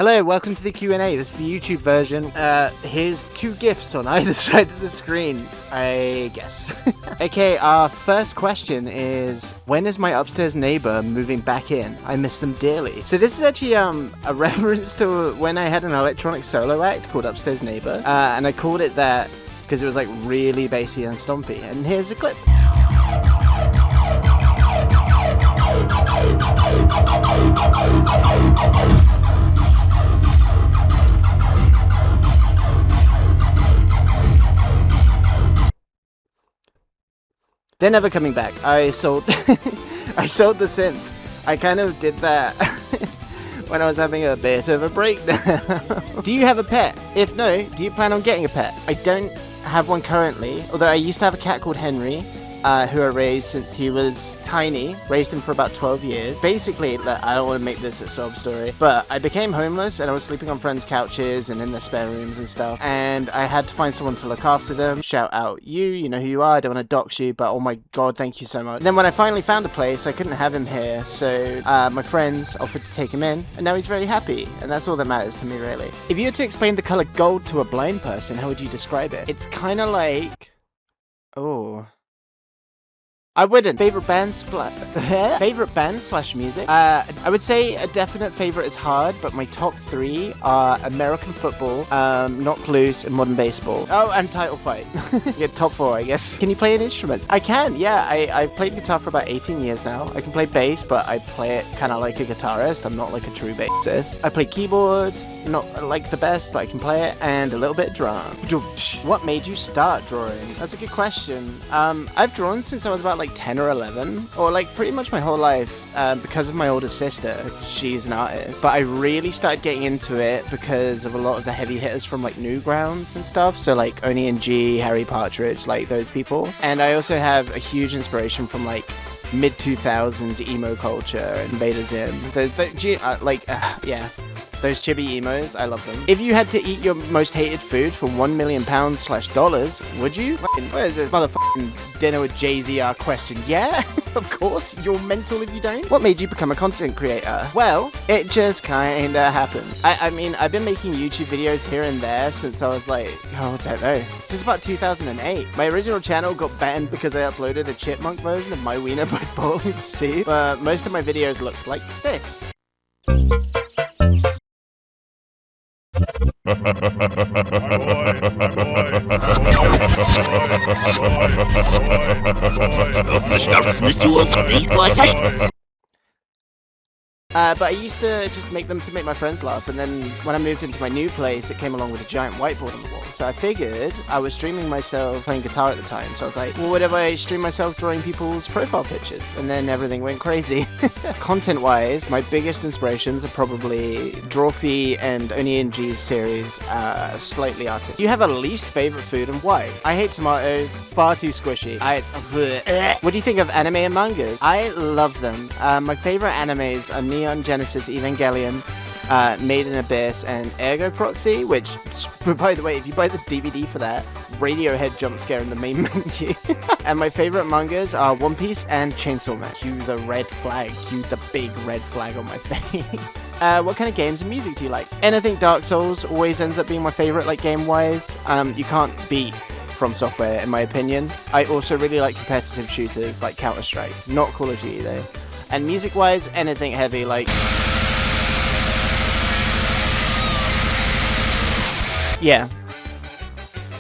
Hello, welcome to the Q&A. This is the YouTube version. Here's two GIFs on either side of the screen, I guess. Okay, our first question is, when is my upstairs neighbor moving back in? I miss them dearly. So this is actually a reference to when I had an electronic solo act called Upstairs Neighbor, and I called it that because it was like really bassy and stompy. And here's a clip. They're never coming back. I sold I sold the synths. I kind of did that when I was having a bit of a breakdown. Do you have a pet? If no, do you plan on getting a pet? I don't have one currently, although I used to have a cat called Henry, who I raised since he was tiny. Raised him for about 12 years. Basically, I don't want to make this a sob story, but I became homeless and I was sleeping on friends' couches and in their spare rooms and stuff, and I had to find someone to look after them. Shout out you know who you are, I don't want to dox you, but oh my god, thank you so much. And then when I finally found a place, I couldn't have him here, so my friends offered to take him in, and now he's very happy, and that's all that matters to me, really. If you were to explain the color gold to a blind person, how would you describe it? It's kind of like... oh... I wouldn't. Favorite band favorite band slash music? I would say a definite favorite is hard, but my top three are American football, Knocked Loose, and Modern Baseball. Oh, and Title Fight. Yeah, top four, I guess. Can you play an instrument? I can, yeah. I've played guitar for about 18 years now. I can play bass, but I play it kind of like a guitarist. I'm not like a true bassist. I play keyboard, not like the best, but I can play it, and a little bit of drum. What made you start drawing? That's a good question. I've drawn since I was about like 10 or 11, or like pretty much my whole life, because of my older sister. She's an artist, but I really started getting into it because of a lot of the heavy hitters from like Newgrounds and stuff, so like Oni and G, Harry Partridge, like those people. And I also have a huge inspiration from like mid-2000s emo culture and Invader Zim. Yeah. Those chibi emos, I love them. If you had to eat your most hated food for £1 million / dollars, would you? What is this motherfucking dinner with Jay-Z question? Yeah, of course. You're mental if you don't. What made you become a content creator? Well, it just kinda happened. I mean, I've been making YouTube videos here and there since I was like, I don't know, since about 2008. My original channel got banned because I uploaded a chipmunk version of My Wiener by Bowling Soup, but most of my videos looked like this. But I used to just make them to make my friends laugh, and then when I moved into my new place, it came along with a giant whiteboard on the wall. So I figured I was streaming myself playing guitar at the time, so I was like, well, what if I stream myself drawing people's profile pictures? And then everything went crazy. Content-wise, my biggest inspirations are probably Drawfee and Oni and G's series, slightly artistic. Do you have a least favorite food and why? I hate tomatoes, far too squishy. What do you think of anime and mangas? I love them. My favorite animes are Neon Genesis Evangelion, Made in Abyss, and Ergo Proxy, which, by the way, if you buy the DVD for that, Radiohead jump scare in the main menu. And my favorite mangas are One Piece and Chainsaw Man. Cue the red flag. Cue the big red flag on my face. What kind of games and music do you like? Anything Dark Souls always ends up being my favorite, like game-wise. You can't beat From Software, in my opinion. I also really like competitive shooters like Counter-Strike. Not Call of Duty, though. And music-wise, anything heavy, like...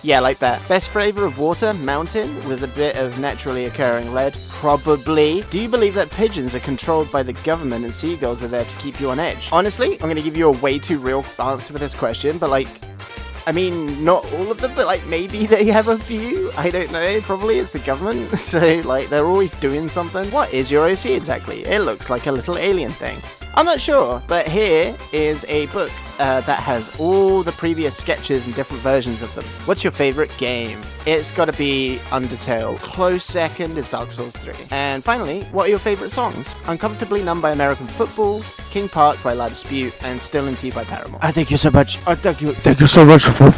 Yeah, like that. Best flavor of water? Mountain, with a bit of naturally occurring lead? Probably. Do you believe that pigeons are controlled by the government and seagulls are there to keep you on edge? Honestly, I'm gonna give you a way too real answer for this question, but like... I mean, not all of them, but like maybe they have a few. I don't know. Probably it's the government. So like they're always doing something. What is your OC exactly? It looks like a little alien thing. I'm not sure, but here is a book that has all the previous sketches and different versions of them. What's your favorite game? It's gotta be Undertale. Close second is Dark Souls 3. And finally, what are your favorite songs? Uncomfortably Numb by American Football, King Park by La Dispute, and Still in Tea by Paramore. I thank you so much. Thank you so much for